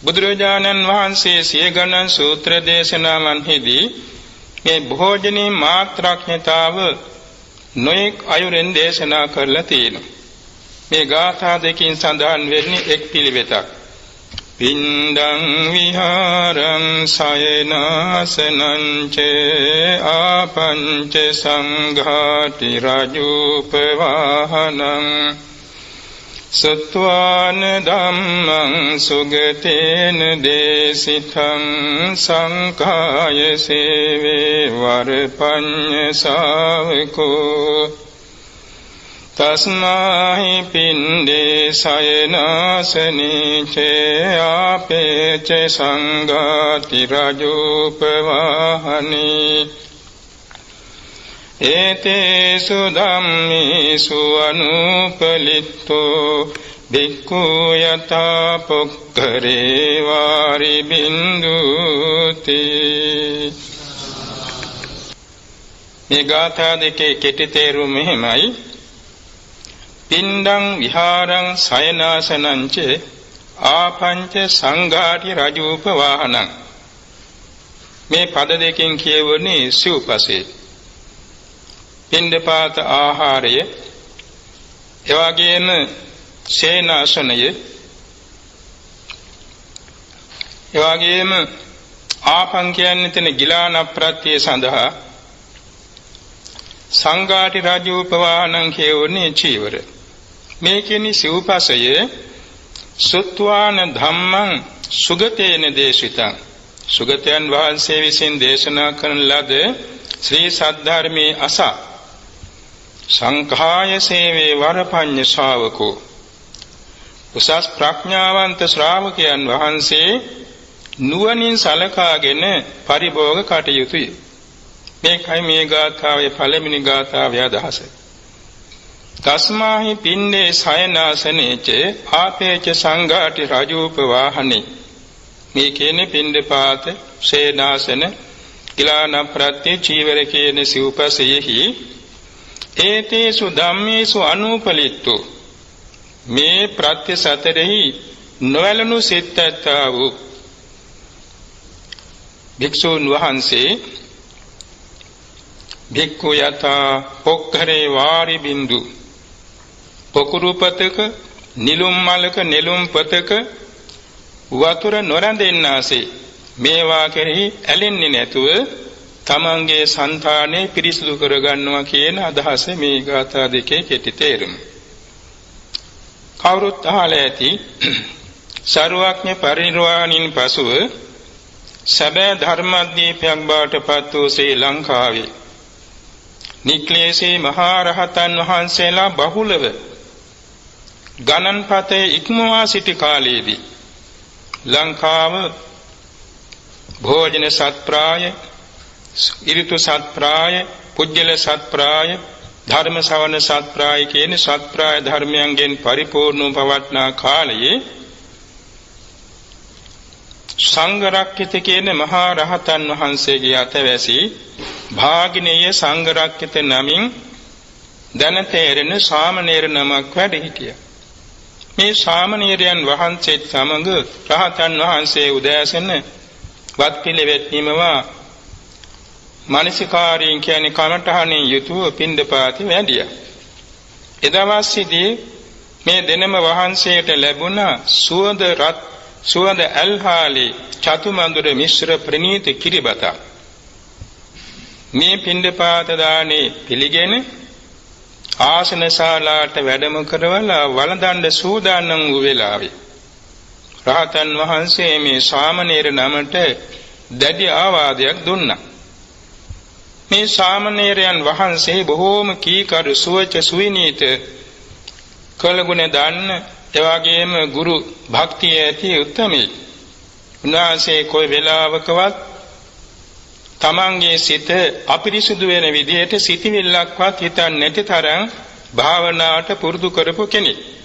බුදුරජාණන් වහන්සේ සිය ගණන් සූත්‍ර දේශනාවන්හිදී මේ භෝජනී මාත්‍රාඥතාව නොඑක් අයුරෙන් දේශනා කරලා තියෙනවා. මේ ගාථා දෙකෙන් සඳහන් වෙන්නේ එක් පිළිවෙතක්. පින්ඩං විහාරං සයනාසනං චේ ආපංච සංඝාති රජූපවාහනං සත්වාන ධම්මං සුගතේන දේසිතං සංඛාය සේවේ වරපඤ්ඤ ශාවකෝ තස්මාහි පින්ඩේ සයනාසනේ චේ ආපේච සංඝාති රජූපවාහනේ ඒතේසු ධම්මේසු අනුපලිත්තෝ භික්ඛු යථා පොක්ඛරේ වාරි බින්දුති. මේ ගාථා දෙකේ කෙටි තේරුම මෙහිමයි. පින්ඩං විහාරං සයනාසනං ච ආපංච සංඝාටි රජූපවාහනං. මේ පද දෙකෙන් කියවන්නේ සිව්පසේ. පින්ඩපාත ආහාරය, එවාගේම සේනාසනය, එවාගේම ආපං කියන්නේ තන ගිලාන ප්‍රත්‍ය සඳහා, සංඝාටි රජූපවාහනං කියවන්නේ චීවර. මේ කියන්නේ සිව්පසය සුත්වාන ධම්මං සුගතේන දේශිතං. සුගතයන් වහන්සේ විසින් දේශනා කරන ලද ශ්‍රී සද්ධර්මයේ අසා සංඛාය සේවේ වරපඤ්ඤ ශාවකෝ. උසස් ප්‍රඥාවන්ත ශ්‍රාවකයන් වහන්සේ නුවණින් සලකාගෙන පරිභෝග කටයුතුය. මේකයි මේ ගාථාවේ පළවෙනි ගාථාවේ අදහස. තස්මාහි පින්ඩේ සයනාසනේච ආපේච සංඝාටි රජූපවාහනේ. මේ කියන්නේ පින්ඩපාත, සේනාසන, ගිලාන ප්‍රත්‍ය චීවර කියන සිව්පසයෙහි ඒතේසු ධම්මේසු අනුපලිත්තෝ. මේ ප්‍රත්‍ය සතරෙහි නොවැළනු සිත්ත්තා වූ භික්ෂුන් වහන්සේ භික්ඛු යථා පොක්ඛරේ වාරි බින්දු. පොකුරු පතක, නිලුම් මලක, නෙළුම් පතක වතුර නොරැඳෙන්නාසේ මේවා කෙරෙහි ඇලෙන්නේ නැතුව තමන්ගේ సంతානෙ පිරිසිදු කරගන්නවා කියන අදහස මේ ගාථා දෙකේ කෙටි තේරුම. කවුරුත් අහලා ඇති සර්වඥ පරිනිර්වාණින් පසුව සැබෑ ධර්මදීපයක් බවට පත් වූ ශ්‍රී ලංකාවේ නික්ලේශී මහා රහතන් වහන්සේලා බහුලව ගණන්පතේ ඉක්මවා සිටි කාලයේදී ලංකාව භෝජන සත්ප්‍රාය, ඍතු සත්ප්‍රාය, පුජ්‍යල සත්ප්‍රාය, ධර්ම ශ්‍රවණ සත්ප්‍රාය කියන සත්ප්‍රාය ධර්මයන්ගෙන් පරිපූර්ණව පවත්නා කාලයේ සංඝරක්කිත කියන මහා රහතන් වහන්සේගේ අතවැසි භාගිනේය සංඝරක්කිත නමින් දැන තේරෙන සාමණේර නමක් වැඩ හිටියා. මේ සාමණේරයන් වහන්සේත් සමග රහතන් වහන්සේ උදෑසන වත් පිළිවෙත් නිමවා මානසිකාරීන් කියන්නේ කමඨහණින් යුතුව පින්ඩපාතේ වැඩියා. එදවස්සිදී මේ දෙනම වහන්සේට ලැබුණ සුවඳ ඇල්හාලි චතුමඳුර මිශ්‍ර ප්‍රණීත කිරිබත. මේ පින්ඩපාත දානේ පිළිගෙන ආසන ශාලාවට වැඩම කරවලා වළඳන්න සූදානම් වූ වෙලාවේ රහතන් වහන්සේ මේ සාමණේර නමට දැඩි ආවාදයක් දුන්නා. මේ සාමණේරයන් වහන්සේ බොහෝම කීකරු සුවච සුවිනීත කළගුණ දන්න එවාගේම ගුරු භක්තිය ඇති උත්තමී. උන්වහන්සේ කොයි වෙලාවකවත් තමන්ගේ සිත අපිරිසුදු වෙන විදිහට සිටිවිල්ලක්වත් හිතන්නේ නැති තරම් භාවනාවට පුරුදු කරපු කෙනෙක්.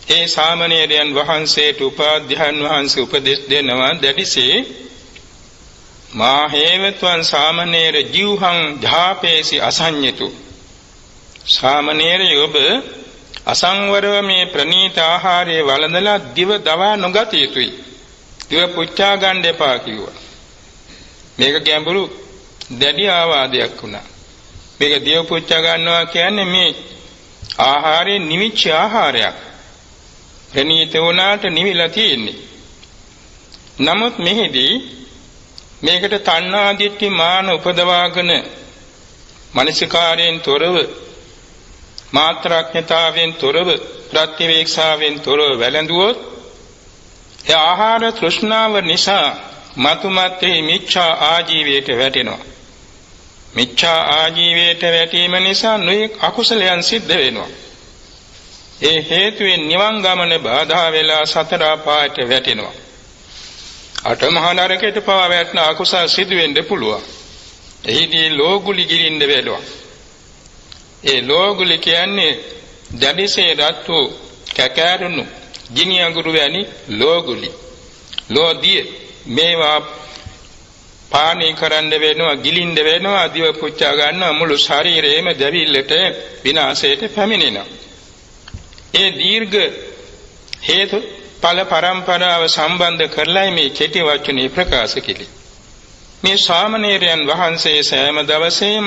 ඒ සාමණේරයන් වහන්සේට උපාධ්‍යයන් වහන්සේ උපදෙස් දෙනවා දැඩිසේ මා හේවත්වන් සාමණේර ජීවහං ධාපේසි අසඤ්ඤතු. සාමණේරය ඔබ අසංවරව මේ ප්‍රණීත ආහාරයේ වළඳලා දිව දවා නොගත යුතුයි. දිව පුච්චා ගන්න එපා කිව්වා. මේක ගැඹුරු දැඩි ආවාදයක් වුණා. මේක දිව පුච්චා ගන්නවා කියන්නේ මේ ආහාරයෙන් නිවිච්ච ආහාරයක්. ප්‍රණීත වුණාට නිවිලා තියෙන්නේ. නමුත් මෙහිදී මේකට තණ්හා දිට්ඨි මාන උපදවාගෙන මනසිකාරයෙන් තොරව මාත්‍රාඥතාවෙන් තොරව ප්‍රත්‍යවේක්ෂාවෙන් තොරව වැළඳුවොත් ඒ ආහාර තෘෂ්ණාව නිසා මතුමත්යේ මිච්ඡා ආජීවයට වැටෙනවා. මිච්ඡා ආජීවයට වැටීම නිසා නොයෙක් අකුසලයන් සිද්ධ වෙනවා. ඒ හේතුවෙන් නිවන් ගමන බාධා වෙලා සතර අපායට වැටෙනවා. අටමහා නරකයට පවා වැටෙන අකුසල සිදු වෙන්න පුළුවන්. එහිදී ලෝගුලි ගිලින්න වෙනවා. ඒ ලෝගුලි කියන්නේ දැඩිසේ රත් වූ කැකෑරුණු ගිනි අඟුරු වැනි ලෝගුලි. ලෝදිය මේවා පානී කරන්න වෙනවා, ගිලින්න වෙනවා, දිව පුච්චා ගන්නවා, මුළු ශරීරයේම දැවිල්ලට විනාශයට පැමිණෙනවා. ඒ දීර්ඝ හේතු ඵල පරම්පරාව සම්බන්ධ කරලා මේ කෙටි වචනේ ප්‍රකාශ කෙලි. මේ ශාමණේරයන් වහන්සේ සෑම දවසේම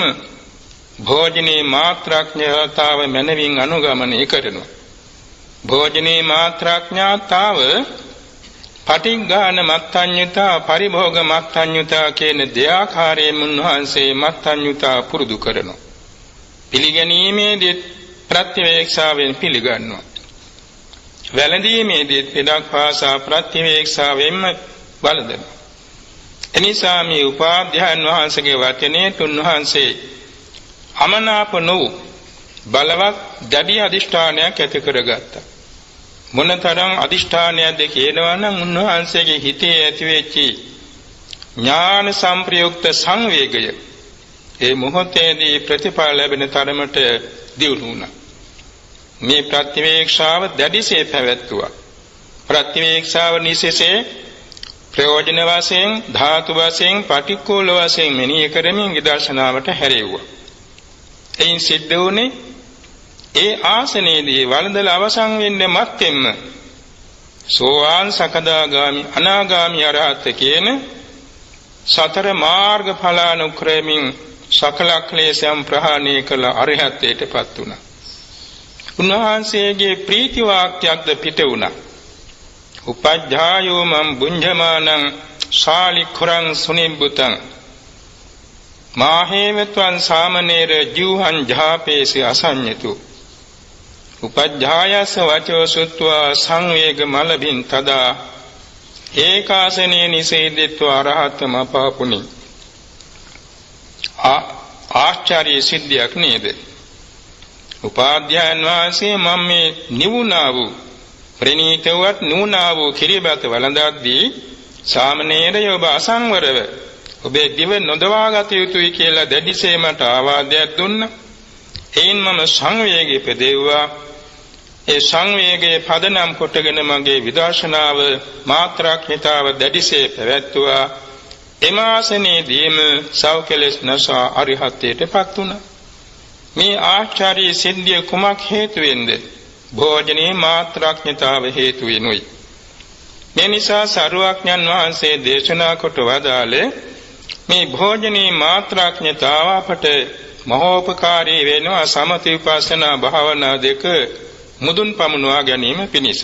භෝජනේ මාත්‍රාඥතාව මනවින් අනුගමනය කරනවා. භෝජනේ මාත්‍රාඥතාව පටිඝාන මත්ඤ්‍යතා පරිභෝග මත්ඤ්‍යතා කියන දෙආකාරයෙන් උන්වහන්සේ මත්ඤ්‍යතා පුරුදු කරනවා. පිළිගැනීමේදී ප්‍රත්‍යවේක්ෂාවෙන් පිළිගන්නවා. වැළඳීමේදී පෙඩක් භාෂා ප්‍රත්‍යවේක්ෂාවෙන්ම වළඳනවා. එනිසා මේ උපාධ්‍යායන් වහන්සේගේ වචනේ උන්වහන්සේ අමනාප නොවු බලවත් දැඩි අදිෂ්ඨානයක් ඇති කරගත්තා. මොනතරම් අදිෂ්ඨානයක්ද කියනවා නම් උන්වහන්සේගේ හිතේ ඇතිවෙච්ච ඥාන සංප්‍රයුක්ත සංවේගය ඒ මොහොතේදී ප්‍රතිඵල ලැබෙන තරමට දියුණු වුණා. මේ ප්‍රතිවේක්ෂාව දැඩිසේ පැවැත්තුවා. ප්‍රතිවේක්ෂාව නිසසේ ප්‍රයෝජන වශයෙන් ධාතු වශයෙන් පටික්කුල වශයෙන් මෙනෙහි කරමින් විදර්ශනාවට හැරෙව්වා. එයින් සිද්ධ වුණේ ඒ ආසනයේදී වළඳලා අවසන් වෙන්නේ මත්ෙන්ම සෝවාන් සකදාගාමි අනාගාමි අරහත් කියන සතර මාර්ග ඵලානුක්‍රමයෙන් සකල ක්ලේශයන් ප්‍රහාණය කළ අරහත්ත්වයටපත් වුණා. උන්වහන්සේගේ ප්‍රීති වාක්‍යයක්ද පිට වුණා. උපජ්ජායෝ මම් බුඤ්ජමානං ශාලිඛුරං සුනිබ්බුතං මාහේවත්වං සාමනේර ජීවහං ජාපේසි අසඤ්ඤතු උපජ්ජායස වචෝ සුත්වා සංවේග මලබින් තදා ඒකාසනේ නිසේදිත්වා අරහතම පාපුනි. ආශ්චර්ය සිද්ධියක් නේද? උපාධ්‍යායන් වහන්සේ මම මේ නිවුණා වූ ප්‍රණීතවත් නුණා වූ කිරිබත වළඳද්දී සාමණේරය ඔබ අසංවරව ඔබේ දිව නොදවාගත යුතුයි කියලා දැඩිසේ මට ආවාදයක් දුන්නා. එයින් මම සංවේගය පෙදෙව්වා. ඒ සංවේගයේ පදනම් කොටගෙන මගේ විදර්ශනාව මාත්‍රාඥතාව දැඩිසේ පැවැත්තුවා. එමාසනේදීම සෞඛලස් නසා අරිහත්ත්වයටපත් වුණා. මේ ආචාර්ය සිද්ධිය කුමක් හේතුවෙන්ද? භෝජනේ මාත්‍රාඥතාව හේතු වෙනුයි. මේ නිසා සරුවඥන් වහන්සේ දේශනා කොට වදාළේ මේ භෝජනේ මාත්‍රාඥතාව අපට මහෝපකාරී වෙනවා සමථ විපස්සනා භාවනා දෙක මුදුන් පමුණවා ගැනීම පිණිස.